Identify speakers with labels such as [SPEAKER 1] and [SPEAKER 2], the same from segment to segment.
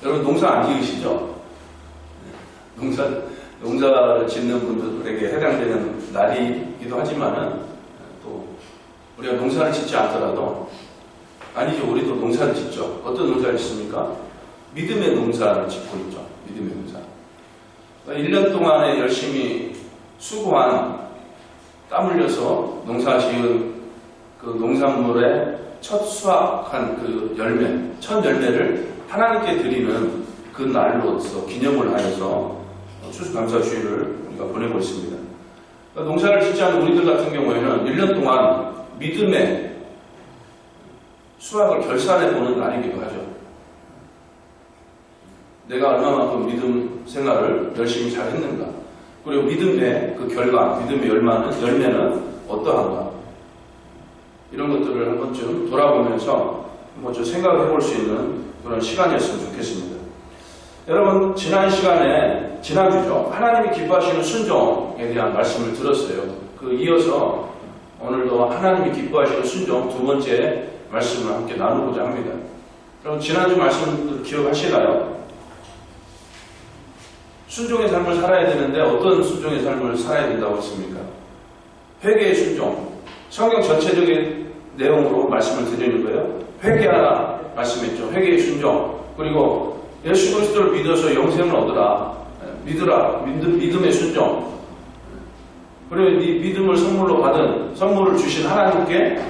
[SPEAKER 1] 여러분 농사 안 지으시죠? 농사를 짓는 분들에게 해당되는 날이기도 하지만은 또 우리가 농사를 짓지 않더라도 아니죠. 우리도 농사를 짓죠. 어떤 농사를 짓습니까? 믿음의 농사를 짓고 있죠. 믿음의 농사. 1년 동안에 열심히 수고한 땀 흘려서 농사 지은 그 농산물의 첫 수확한 그 열매, 첫 열매를 하나님께 드리는 그 날로서 기념을 하여서 추수감사주일을 우리가 보내고 있습니다. 그러니까 농사를 짓지 않은 우리들 같은 경우에는 1년 동안 믿음의 수확을 결산해보는 날이기도 하죠. 내가 얼마만큼 믿음 생활을 열심히 잘 했는가, 그리고 믿음의 그 결과, 믿음의 열매는 어떠한가, 이런 것들을 한 번쯤 돌아보면서 한번 좀 생각해 볼 수 있는 그런 시간이었으면 좋겠습니다. 여러분, 지난주죠. 하나님이 기뻐하시는 순종에 대한 말씀을 들었어요. 이어서 오늘도 하나님이 기뻐하시는 순종 두 번째 말씀을 함께 나누고자 합니다. 그럼 지난주 말씀을 기억하시나요? 순종의 삶을 살아야 되는데 어떤 순종의 삶을 살아야 된다고 했습니까? 회개의 순종. 성경 전체적인 내용으로 말씀을 드리는 거예요. 회개하라 말씀했죠. 회개의 순종. 그리고 예수 그리스도를 믿어서 영생을 얻으라. 믿으라. 믿음의 순종. 그리고 이 믿음을 선물을 주신 하나님께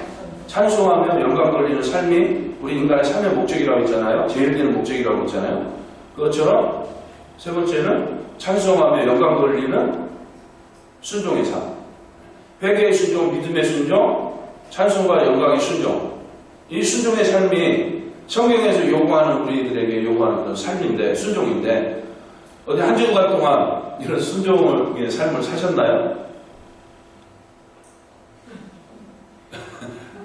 [SPEAKER 1] 찬송하며 영광 돌리는 삶이 우리 인간의 삶의 목적이라고 했잖아요. 제일 되는 목적이라고 했잖아요. 그것처럼 세 번째는 찬송하며 영광 돌리는 순종의 삶. 회개의 순종, 믿음의 순종, 찬송과 영광의 순종. 이 순종의 삶이 성경에서 우리들에게 요구하는 그런 삶인데, 순종인데, 어디 한 주간 동안 이런 순종의 삶을 사셨나요?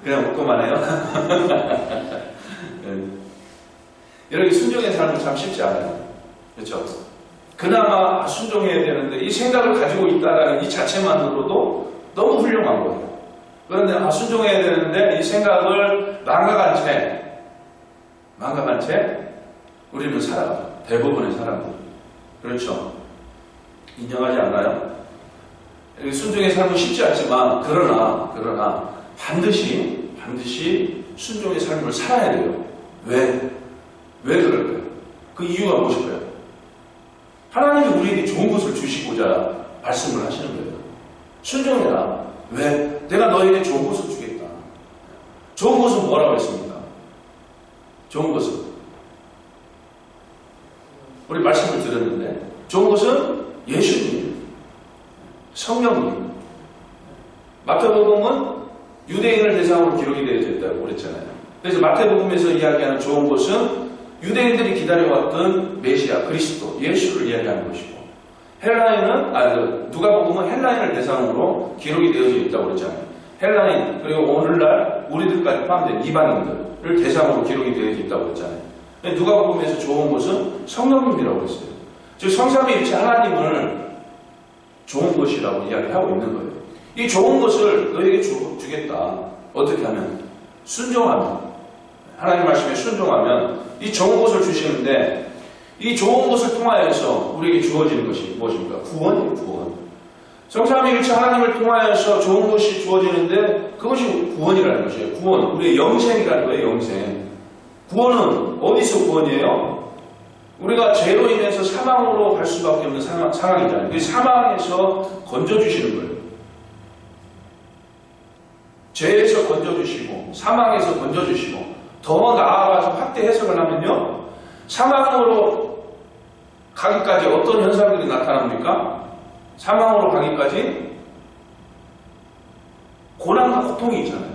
[SPEAKER 1] 그냥 웃고만 해요? 이렇게 순종의 삶은 참 쉽지 않아요. 그렇죠? 그나마 순종해야 되는데 이 생각을 가지고 있다는 이 자체만으로도 너무 훌륭한 거예요. 그런데 순종해야 되는데 이 생각을 망각한 채 우리는 살아가요. 대부분의 사람들. 그렇죠? 인정하지 않나요? 순종의 삶은 쉽지 않지만 그러나 반드시 순종의 삶을 살아야 돼요. 왜 그럴까요? 그 이유가 무엇일까요? 하나님이 우리에게 좋은 것을 주시고자 말씀을 하시는 거예요. 순종해라. 왜? 내가 너에게 좋은 것을 주겠다. 좋은 것은 뭐라고 했습니까? 좋은 것은 우리 말씀을 들었는데 좋은 것은 예수님, 성령님. 마태복음은 유대인을 대상으로 기록이 되어져 있다고 그랬잖아요. 그래서 마태복음에서 이야기하는 좋은 것은 유대인들이 기다려왔던 메시아, 그리스도, 예수를 이야기하는 것이고, 누가복음은 헬라인을 대상으로 기록이 되어져 있다고 그랬잖아요. 헬라인, 그리고 오늘날 우리들까지 포함된 이방인들을 대상으로 기록이 되어져 있다고 그랬잖아요. 누가복음에서 좋은 것은 성령님이라고 했어요. 즉 성삼위일체 하나님을 좋은 것이라고 이야기하고 있는 거예요. 이 좋은 것을 너에게 주겠다. 어떻게 하면? 순종하면. 하나님 말씀에 순종하면 이 좋은 것을 주시는데 이 좋은 것을 통하여서 우리에게 주어지는 것이 무엇입니까? 구원이에요. 구원. 성삼위일체 하나님을 통하여서 좋은 것이 주어지는데 그것이 구원이라는 것이에요. 구원. 우리의 영생이라는 거예요. 영생. 구원은 어디서 구원이에요? 우리가 죄로 인해서 사망으로 갈 수밖에 없는 상황이잖아요. 그 사망에서 건져주시는 거예요. 죄에서 건져주시고 사망에서 건져주시고 더 나아가서 확대 해석을 하면요. 사망으로 가기까지 어떤 현상들이 나타납니까? 사망으로 가기까지 고난과 고통이 있잖아요.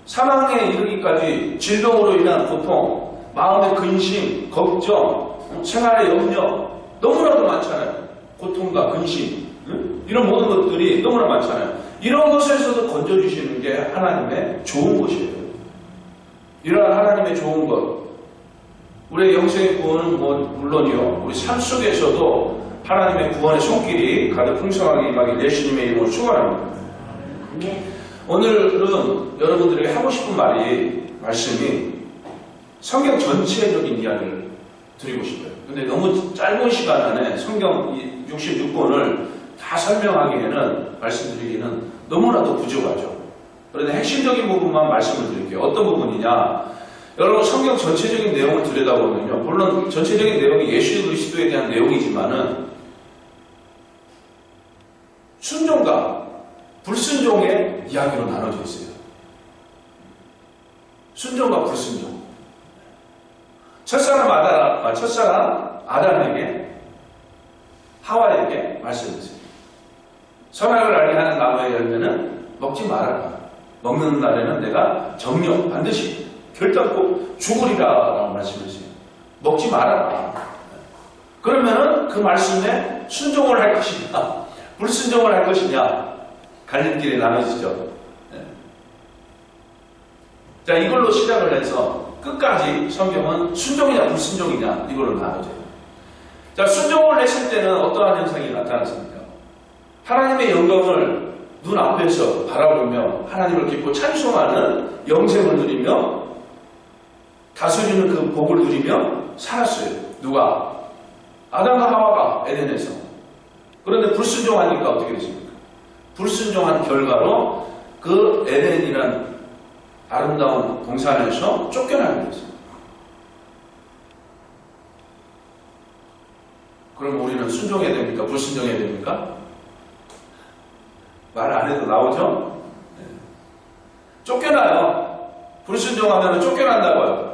[SPEAKER 1] 사망에 이르기까지 질병으로 인한 고통, 마음의 근심, 걱정, 생활의 염려 너무나도 많잖아요. 고통과 근심 이런 모든 것들이 너무나 많잖아요. 이런 것에서도 건져주시는 게 하나님의 좋은 것이에요. 이러한 하나님의 좋은 것, 우리의 영생의 구원은 물론이요, 우리 삶 속에서도 하나님의 구원의 손길이 가득 풍성하게 임하길 예수님의 이름으로 축원합니다. 오늘은 여러분들에게 하고 싶은 말씀이 성경 전체적인 이야기를 드리고 싶어요. 근데 너무 짧은 시간 안에 성경 66권을 다 설명하기에는, 말씀드리기는 너무나도 부족하죠. 그런데 핵심적인 부분만 말씀을 드릴게요. 어떤 부분이냐? 여러분, 성경 전체적인 내용을 들여다보면요, 물론 전체적인 내용이 예수 그리스도에 대한 내용이지만은 순종과 불순종의 이야기로 나눠져 있어요. 순종과 불순종. 첫사람 아담에게, 하와에게 말씀했어요. 선악을 알게 하는 나무의 열매는 먹지 말아라. 먹는 날에는 내가 정령 반드시 결단코 죽으리라 라고 말씀했어요. 먹지 말아라. 그러면은 그 말씀에 순종을 할 것이냐, 불순종을 할 것이냐, 갈림길에 나눠지죠. 자, 이걸로 시작을 해서 끝까지 성경은 순종이냐 불순종이냐 이걸로 나눠져요. 자, 순종을 했을 때는 어떠한 현상이 나타났습니까? 하나님의 영광을 눈앞에서 바라보며 하나님을 기뻐 찬송하는 영생을 누리며 다스리는 그 복을 누리며 살았어요. 누가? 아담과 하와가 에덴에서. 그런데 불순종하니까 어떻게 됐습니까? 불순종한 결과로 그 에덴이라는 아름다운 동산에서 쫓겨나게 됐습니다. 그럼 우리는 순종해야 됩니까? 불순종해야 됩니까? 말 안 해도 나오죠? 네. 쫓겨나요. 불순종하면 쫓겨난다고요.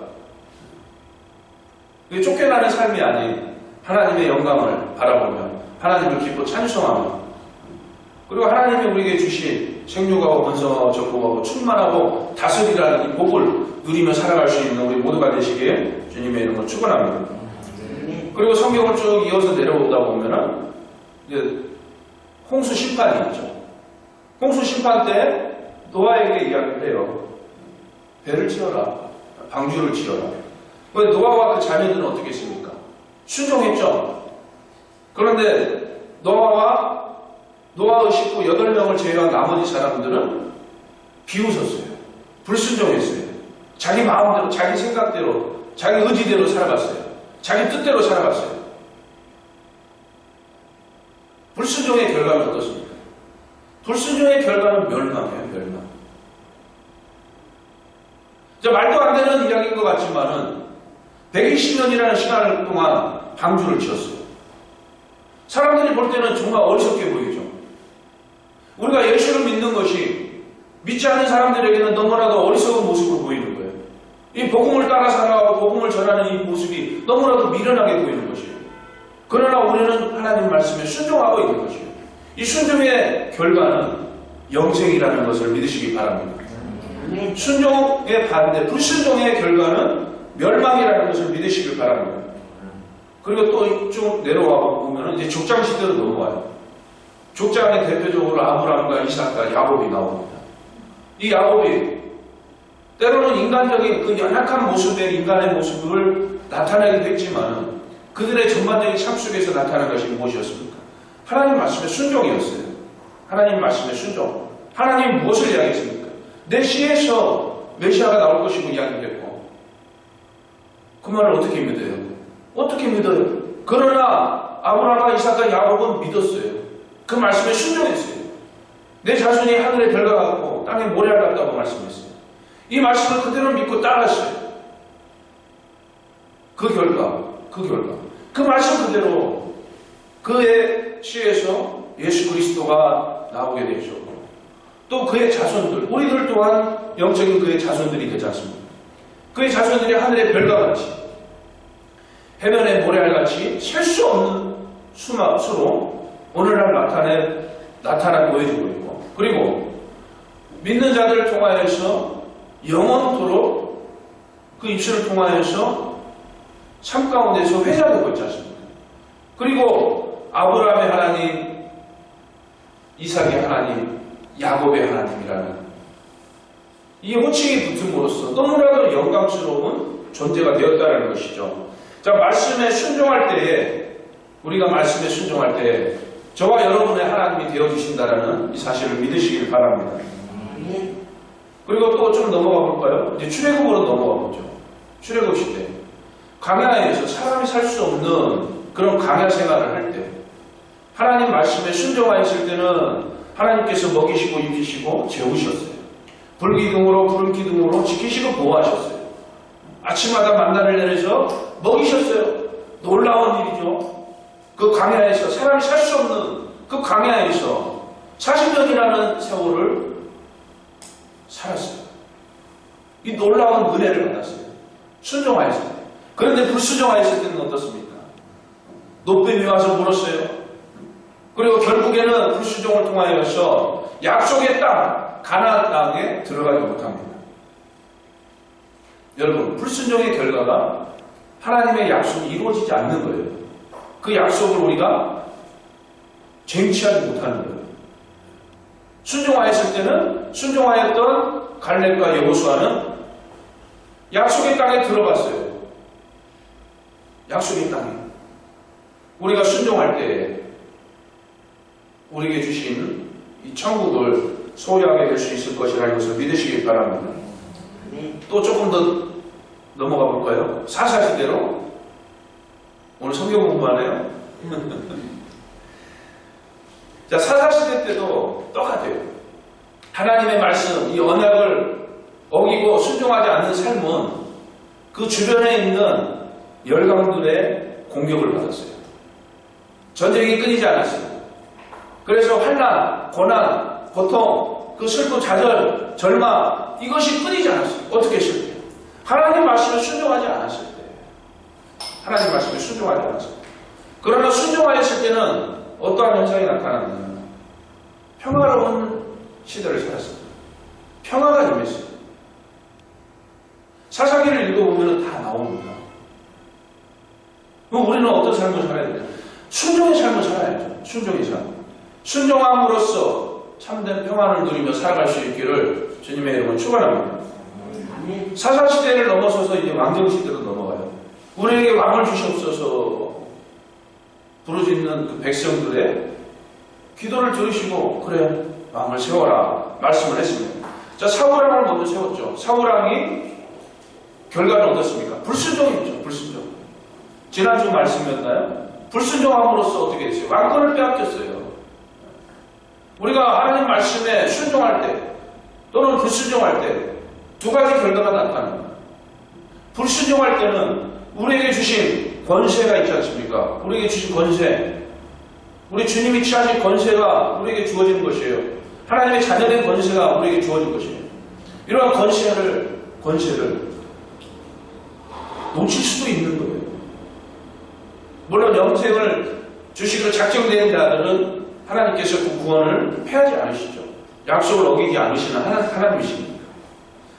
[SPEAKER 1] 이게 쫓겨나는 삶이 아닌 하나님의 영광을 바라보며 하나님을 기뻐 찬송하며, 그리고 하나님이 우리에게 주신 생육하고 번성하고 적복하고 충만하고 다스리라는 이 복을 누리며 살아갈 수 있는 우리 모두가 되시기에 주님의 이름으로 축원합니다. 그리고 성경을 쭉 이어서 내려오다 보면은 이제 홍수 심판이 있죠. 홍수 심판 때 노아에게 이야기를 해요. 배를 지어라. 방주를 지어라. 노아와 그 자녀들은 어떻게 했습니까? 순종했죠. 그런데 노아의 식구 8명을 제외한 나머지 사람들은 비웃었어요. 불순종했어요. 자기 마음대로, 자기 생각대로, 자기 의지대로 살아갔어요. 자기 뜻대로 살아갔어요. 불순종의 결과는 어떻습니까? 불순종의 결과는 멸망이에요. 멸망. 말도 안 되는 이야기인 것 같지만은 120년이라는 시간 동안 방주를 지었어요. 사람들이 볼 때는 정말 어리석게 보이죠. 우리가 예수를 믿는 것이 믿지 않는 사람들에게는 너무나도 어리석은 모습으로 보이는 거예요. 이 복음을 따라 살아가고 복음을 전하는 이 모습이 너무나도 미련하게 보이는 것이에요. 그러나 우리는 하나님 말씀에 순종하고 있는 것이에요. 이 순종의 결과는 영생이라는 것을 믿으시기 바랍니다. 순종의 반대, 불순종의 결과는 멸망이라는 것을 믿으시길 바랍니다. 그리고 또 쭉 내려와 보면 이제 족장 시대로 넘어와요. 족장에 대표적으로 아브라함과 이삭과 야곱이 나옵니다. 이 야곱이 때로는 인간적인 그 연약한 모습의 인간의 모습을 나타내기도 했지만 그들의 전반적인 삶 속에서 나타난 것이 무엇이었습니까? 하나님 말씀의 순종이었어요. 하나님 말씀의 순종. 하나님이 무엇을 이야기했습니까? 내 씨에서 메시아가 나올 것이고 이야기했고, 그 말을 어떻게 믿어요? 어떻게 믿어요? 그러나 아브라함과 이삭과 야곱은 믿었어요. 그 말씀에 순종했어요. 내 자손이 하늘의 별과 같고 땅에 모래알 같다고 말씀했어요. 이 말씀을 그대로 믿고 따랐어요. 그 결과, 그 말씀 그대로 그의 씨에서 예수 그리스도가 나오게 되셨고, 또 그의 자손들, 우리들 또한 영적인 그의 자손들이 되지 않습니까? 그의 자손들이 하늘의 별과 같이 해변의 모래알같이 셀 수 없는 수로 오늘날 나타나 보여주고 있고, 그리고 믿는 자들을 통하여서 영원토록 그 입술을 통하여서 삶 가운데서 회자되고 있지 않습니까? 그리고 아브라함의 하나님, 이삭의 하나님, 야곱의 하나님이라는 이 호칭이 붙음으로써 너무나도 영광스러운 존재가 되었다는 것이죠. 자, 말씀에 순종할 때에, 우리가 말씀에 순종할 때에 저와 여러분의 하나님이 되어주신다라는 이 사실을 믿으시길 바랍니다. 그리고 또 좀 넘어가 볼까요? 이제 출애굽으로 넘어가 보죠. 출애굽 시대. 광야에서 사람이 살 수 없는 그런 광야 생활을 할 때, 하나님 말씀에 순종하였을 때는 하나님께서 먹이시고 입히시고 재우셨어요. 불기둥으로 푸른 기둥으로 지키시고 보호하셨어요. 아침마다 만나를 내려서 먹이셨어요. 놀라운 일이죠. 그 광야에서 사람이 살 수 없는 그 광야에서 40년이라는 세월을 살았어요. 이 놀라운 은혜를 받았어요. 순종하였을 때. 그런데 불순종하였을 때는 어떻습니까? 노뱀이 와서 물었어요. 그리고 결국에는 불순종을 통하여서 약속의 땅, 가나안 땅에 들어가지 못합니다. 여러분, 불순종의 결과가 하나님의 약속이 이루어지지 않는 거예요. 그 약속을 우리가 쟁취하지 못하는 거예요. 순종하였을 때는 순종하였던 갈렙과 여호수아는 약속의 땅에 들어갔어요. 약속의 땅에. 우리가 순종할 때 우리에게 주신 이 천국을 소유하게 될 수 있을 것이라는 것을 믿으시기 바랍니다. 또 조금 더 넘어가 볼까요? 사사시대로. 오늘 성경 공부하네요. 자, 사사시대 때도 똑같아요. 하나님의 말씀, 이 언약을 어기고 순종하지 않는 삶은 그 주변에 있는 열강들의 공격을 받았어요. 전쟁이 끊이지 않았어요. 그래서 환난, 고난, 고통, 그 슬픔, 좌절, 절망 이것이 끊이지 않았어요. 어떻게 했을 때? 하나님 말씀을 순종하지 않았을 때. 하나님 말씀을 순종하지 않았을 때. 그러나 순종하였을 때는 어떠한 현상이 나타났느냐? 평화로운 시대를 살았습니다. 평화가 임했어요. 사사기를 읽어보면 다 나옵니다. 그럼 우리는 어떤 삶을 살아야 되냐? 순종의 삶을 살아야죠. 순종의 삶. 순종함으로써 참된 평안을 누리며 살아갈 수 있기를 주님의 이름으로 축원합니다. 사사시대를 넘어서서 이제 왕정시대로 넘어가요. 우리에게 왕을 주시옵소서 부르짖는 그 백성들의 기도를 들으시고 그래 왕을 세워라 말씀을 했습니다. 자, 사울왕을 먼저 세웠죠. 사울왕이 결과는 어떻습니까? 불순종이죠. 불순종. 지난주 말씀이었나요? 불순종함으로써 어떻게 됐어요? 왕권을 빼앗겼어요. 우리가 하나님 말씀에 순종할 때 또는 불순종할 때 두 가지 결과가 나타납니다. 불순종할 때는 우리에게 주신 권세가 있지 않습니까? 우리에게 주신 권세, 우리 주님이 취하신 권세가 우리에게 주어지는 것이에요. 하나님의 자녀된 권세가 우리에게 주어진 것이에요. 이러한 권세를 놓칠 수도 있는 거예요. 물론 영생을 주시기로 작정된 자들은 하나님께서 그 구원을 패하지 않으시죠. 약속을 어기지 않으시는 하나님이십니다.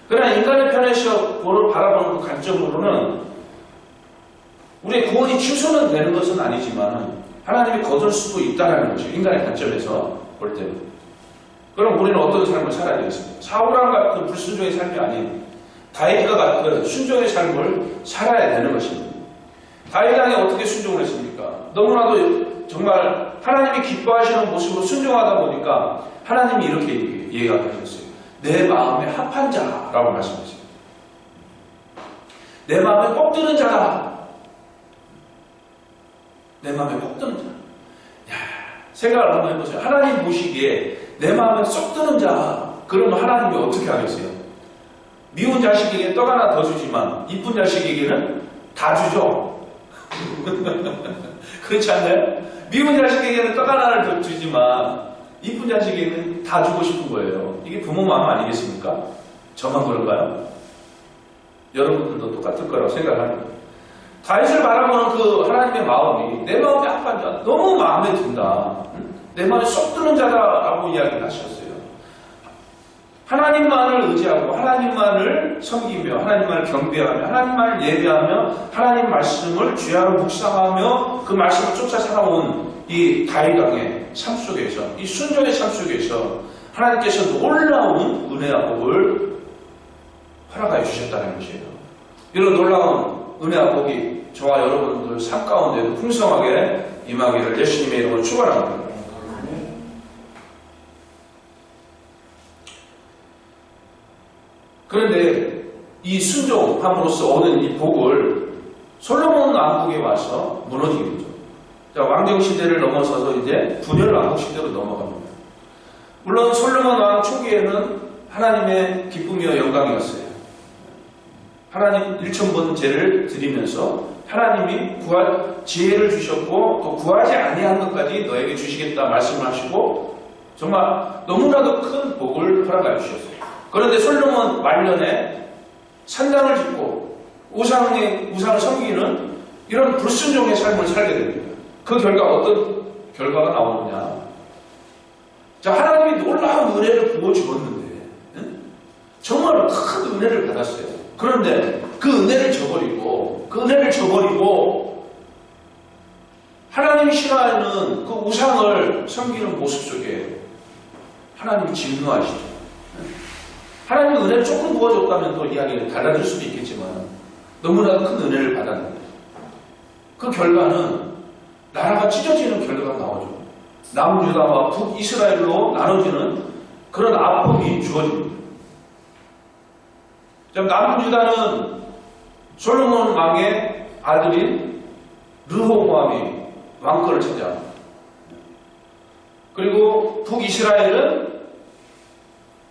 [SPEAKER 1] 그러나 인간의 편에서 구원을 바라보는 그 관점으로는 우리의 구원이 취소는 되는 것은 아니지만 하나님이 거둘 수도 있다는 것이죠. 인간의 관점에서 볼 때는. 그럼 우리는 어떤 삶을 살아야 되겠습니까? 사울왕 같은 불순종의 삶이 아닌 다윗과 같은 순종의 삶을 살아야 되는 것입니다. 다윗 왕이 어떻게 순종을 했습니까? 너무나도 정말 하나님이 기뻐하시는 모습으로 순종하다 보니까 하나님이 이렇게 얘기하셨어요. 내 마음에 합한 자라고 말씀하셨어요. 내 마음에 꼭 드는 자다. 내 마음에 꼭 드는 자. 야, 생각을 한번 해보세요. 하나님 보시기에 내 마음에 쏙 드는 자. 그러면 하나님이 어떻게 하겠어요? 미운 자식에게 떡 하나 더 주지만 이쁜 자식에게는 다 주죠. 그렇지 않나요? 미운 자식에게는 떡 하나를 더 주지만 이쁜 자식에게는 다 주고 싶은 거예요. 이게 부모 마음 아니겠습니까? 저만 그런가요? 여러분들도 똑같을 거라고 생각합니다. 다윗을 바라보는 그 하나님의 마음이 내 마음에 합한 자, 너무 마음에 든다. 내 마음에 쏙 드는 자다라고 이야기를 하셨어요. 하나님만을 의지하고 하나님만을 섬기며 하나님만을 경배하며 하나님만을 예배하며 하나님 말씀을 주야로 묵상하며 그 말씀을 쫓아 살아온 이 다윗 왕의 삶 속에서 이 순종의 삶 속에서 하나님께서 놀라운 은혜와 복을 허락하여 주셨다는 것이에요. 이런 놀라운 은혜와 복이 저와 여러분들 삶 가운데도 풍성하게 임하기를 예수님의 이름으로 축원합니다. 그런데 이 순종함으로써 얻은 이 복을 왕국에 와서 무너지게 되죠. 자, 왕정 시대를 넘어서서 이제 분열 왕국 시대로 넘어갑니다. 물론 솔로몬 왕 초기에는 하나님의 기쁨이요 영광이었어요. 하나님 1,000번 제를 드리면서 하나님이 지혜를 주셨고 또 구하지 아니한 것까지 너에게 주시겠다 말씀을 하시고 정말 너무나도 큰 복을 허락하여 주셨어요. 그런데 솔로몬 말년에 산당을 짓고 우상을 섬기는 이런 불순종의 삶을 살게 됩니다. 그 결과 어떤 결과가 나오느냐. 자, 하나님이 놀라운 은혜를 부어주었는데 정말 큰 은혜를 받았어요. 그런데 그 은혜를 저버리고 하나님이 싫어하는 그 우상을 섬기는 모습 속에 하나님이 진노하시죠. 하나님이 은혜를 조금 부어줬다면 또 이야기가 달라질 수도 있겠지만 너무나도 큰 은혜를 받았는데 그 결과는 나라가 찢어지는 결과가 나오죠. 남유다와 북이스라엘로 나눠지는 그런 아픔이 주어집니다. 남유다는 솔로몬 왕의 아들인 르호보암이 왕권을 차지합니다. 그리고 북이스라엘은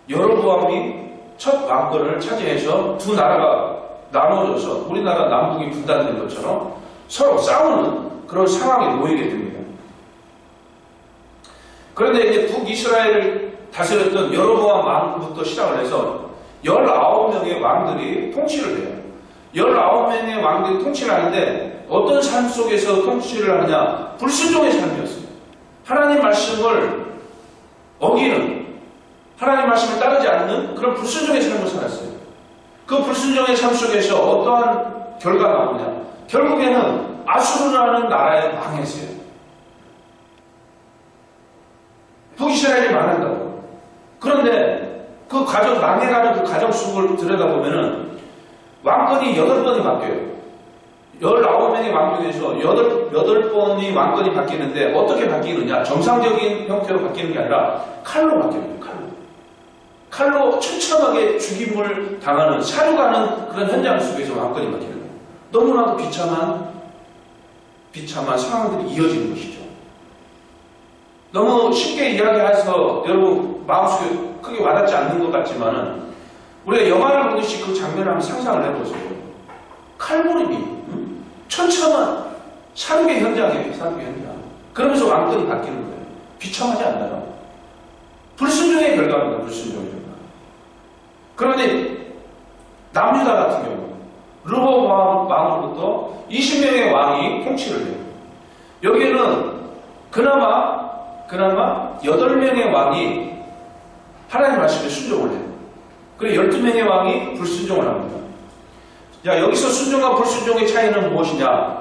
[SPEAKER 1] 여로보암이 첫 왕권을 차지해서 두 나라가 나눠져서 우리나라 남북이 분단된 것처럼 서로 싸우는 그런 상황에 놓이게 됩니다. 그런데 이제 북이스라엘을 다스렸던 여로보암 왕부터 시작을 해서 19명의 왕들이 통치를 해요. 19명의 왕들이 통치를 하는데 어떤 삶 속에서 통치를 하느냐? 불순종의 삶이었습니다. 하나님 말씀을 어기는, 하나님 말씀을 따르지 않는 그런 불순종의 삶을 살았어요. 그 불순종의 삶 속에서 어떠한 결과가 나오냐? 결국에는 아수르라는 나라에 망했어요. 북이스라엘이 망한다고. 그런데 그 가정, 망해가지고 그 가정 속을 들여다보면은 왕권이 8번이 바뀌어요. 19명의 왕 중에서 8번이 왕권이 바뀌는데 어떻게 바뀌느냐? 정상적인 형태로 바뀌는 게 아니라 칼로 바뀌어요. 칼로 처참하게 죽임을 당하는, 사륙하는 그런 현장 속에서 왕권이 바뀌는 거예요. 너무나도 비참한 상황들이 이어지는 것이죠. 너무 쉽게 이야기해서 여러분 마음속에 크게 와닿지 않는 것 같지만은 우리가 영화를 보듯이 그 장면을 한번 상상을 해보세요. 칼부림이 처참한 사륙의 현장이에요. 사륙의 현장. 그러면서 왕권이 바뀌는 거예요. 비참하지 않나요? 불순종의 결과입니다. 불순종의 결과. 그런데 남유다 같은 경우 르호보암 왕으로부터 20명의 왕이 통치를 해요. 여기에는 그나마 8명의 왕이 하나님 말씀에 순종을 해요. 그리고 12명의 왕이 불순종을 합니다. 자, 여기서 순종과 불순종의 차이는 무엇이냐?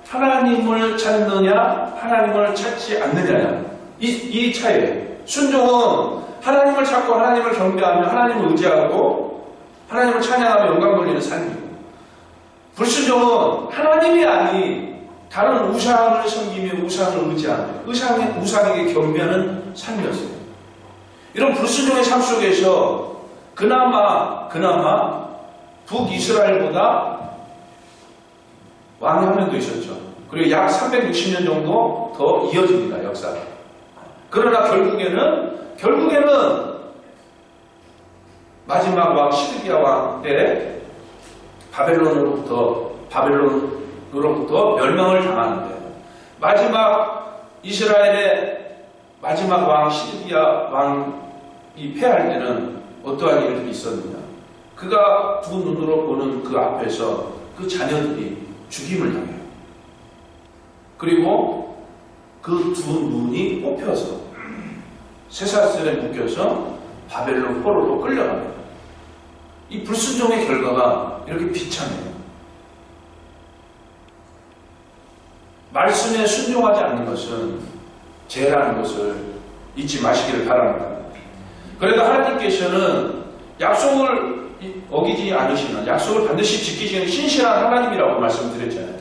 [SPEAKER 1] 하나님을 찾느냐, 하나님을 찾지 않느냐냐. 이 차이예요. 순종은 하나님을 찾고 하나님을 경배하며 하나님을 의지하고 하나님을 찬양하며 영광 돌리는 삶이고, 불순종은 하나님이 아닌 다른 우상을 섬기며 우상을 의지하며 우상에게 경배하는 삶이었어요. 이런 불순종의 삶 속에서 그나마 북이스라엘보다 왕이 한 명도 있었죠. 그리고 약 360년 정도 더 이어집니다. 역사가. 그러나 결국에는 마지막 왕 시드기야 왕 때 바벨론으로부터 멸망을 당하는데, 이스라엘의 마지막 왕 시드기야 왕이 패할 때는 어떠한 일들이 있었느냐? 그가 두 눈으로 보는 그 앞에서 그 자녀들이 죽임을 당해요. 그리고 그 두 눈이 뽑혀서 쇠사슬에 묶여서 바벨론 포로로 끌려갑니다. 이 불순종의 결과가 이렇게 비참해요. 말씀에 순종하지 않는 것은 죄라는 것을 잊지 마시기를 바랍니다. 그래도 하나님께서는 약속을 어기지 않으시는, 약속을 반드시 지키시는 신실한 하나님이라고 말씀드렸잖아요.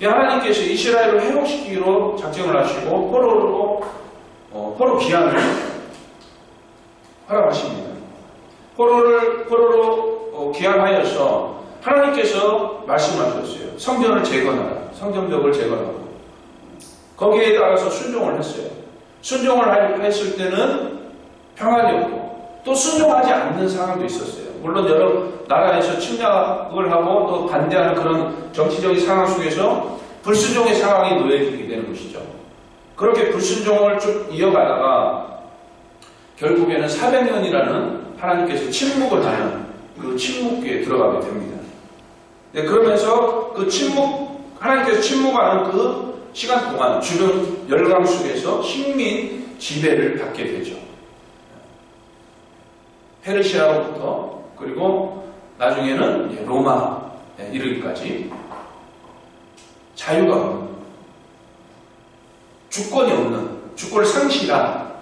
[SPEAKER 1] 하나님께서 이스라엘을 회복시키기로 작정을 하시고 포로 귀환을 허락하십니다. 포로로 귀환하여서 하나님께서 말씀하셨어요. 성전을 재건하라. 성전벽을 제거하고 거기에 따라서 순종을 했어요. 순종을 했을 때는 평안이었고 또 순종하지 않는 상황도 있었어요. 물론 여러 나라에서 침략을 하고 또 반대하는 그런 정치적인 상황 속에서 불순종의 상황이 놓여지게 되는 것이죠. 그렇게 불순종을 쭉 이어가다가 결국에는 400년이라는 하나님께서 침묵을 하는 그 침묵기에 들어가게 됩니다. 네, 그러면서 그 하나님께서 침묵하는 그 시간 동안 주변 열강 속에서 식민 지배를 받게 되죠. 페르시아로부터 그리고 나중에는 로마에 이르기까지 자유가 없는, 주권이 없는, 주권을 상실한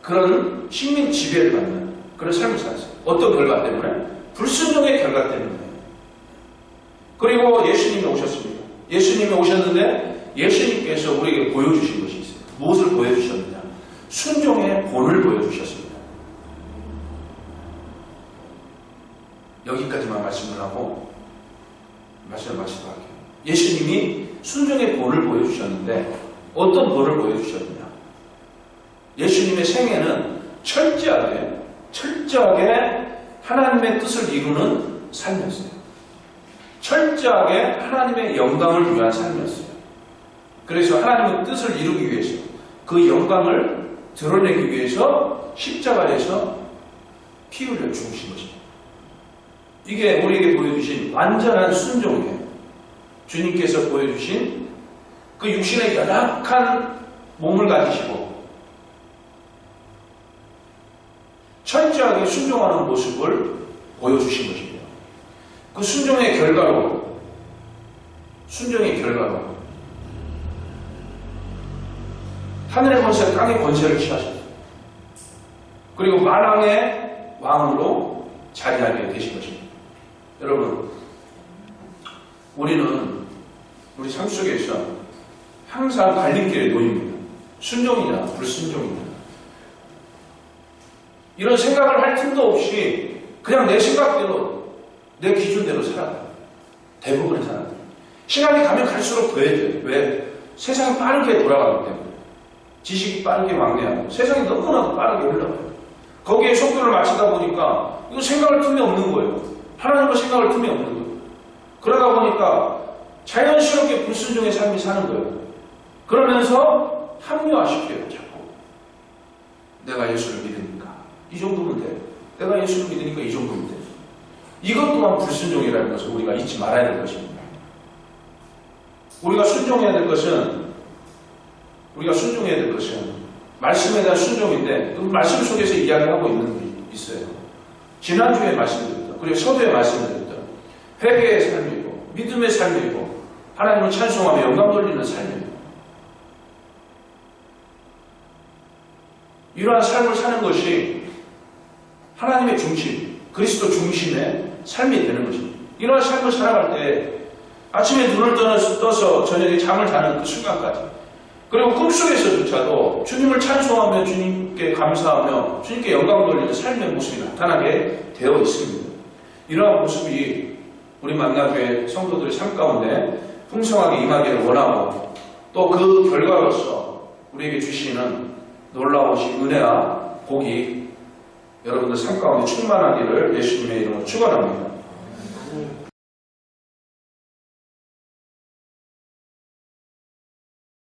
[SPEAKER 1] 그런 식민 지배를 받는 그런 삶을 살았어요. 어떤 결과 때문에? 불순종의 결과 때문에. 그리고 예수님이 오셨습니다. 예수님이 오셨는데 예수님께서 우리에게 보여주신 것이 있어요. 무엇을 보여주셨느냐? 순종의 본을 보여주셨습니다. 여기까지만 말씀을 하고 말씀을 마치도록 할게요. 예수님이 순종의 본을 보여주셨는데 어떤 본을 보여주셨느냐? 예수님의 생애는 철저하게 하나님의 뜻을 이루는 삶이었어요. 철저하게 하나님의 영광을 위한 삶이었어요. 그래서 하나님의 뜻을 이루기 위해서 그 영광을 드러내기 위해서 십자가에서 피 흘려 죽으신 것입니다. 이게 우리에게 보여주신 완전한 순종이에요. 주님께서 보여주신 그 육신의 연약한 몸을 가지시고 철저하게 순종하는 모습을 보여주신 것입니다. 그 순종의 결과로 하늘의 권세, 땅의 권세를 취하셨습니다. 그리고 만왕의 왕으로 자리하게 되신 것입니다. 여러분, 우리는 우리 삶 속에서 항상 갈림길에 놓입니다. 순종이냐 불순종이냐. 이런 생각을 할 틈도 없이 그냥 내 생각대로 내 기준대로 살아가요. 대부분의 사람들. 시간이 가면 갈수록 더해져요. 왜? 세상이 빠르게 돌아가기 때문에. 지식이 빠르게 왕래하고 세상이 너무나도 빠르게 흘러가요. 거기에 속도를 맞추다 보니까 이거 생각할 틈이 없는 거예요. 하나님과 생각할 틈이 없는 거예요. 그러다 보니까 자연스럽게 불순종의 삶이 사는 거예요. 그러면서 합리화시켜요. 자꾸. 내가 예수를 믿으니까 이 정도면 돼요. 내가 예수를 믿으니까 이 정도면 돼요. 이것 또한 불순종이라는 것을 우리가 잊지 말아야 될 것입니다. 우리가 순종해야 될 것은 말씀에 대한 순종인데 그 말씀 속에서 이야기하고 있는 게 있어요. 지난주에 말씀드렸던 그리고 서두에 말씀드렸던 회개의 삶이고 믿음의 삶이고 하나님을 찬송하며 영광 돌리는 삶이고 이러한 삶을 사는 것이 하나님의 중심, 그리스도 중심의 삶이 되는 것입니다. 이러한 삶을 살아갈 때 아침에 눈을 떠서 저녁에 잠을 자는 그 순간까지 그리고 꿈속에서조차도 주님을 찬송하며 주님께 감사하며 주님께 영광 돌리는 삶의 모습이 나타나게 되어 있습니다. 이러한 모습이 우리 만나교회 성도들의 삶 가운데 풍성하게 임하기를 원하고 또 그 결과로서 우리에게 주시는 놀라우신 은혜와 복이 여러분들 삶 가운데 충만하기를 예수님의 이름으로 축원합니다.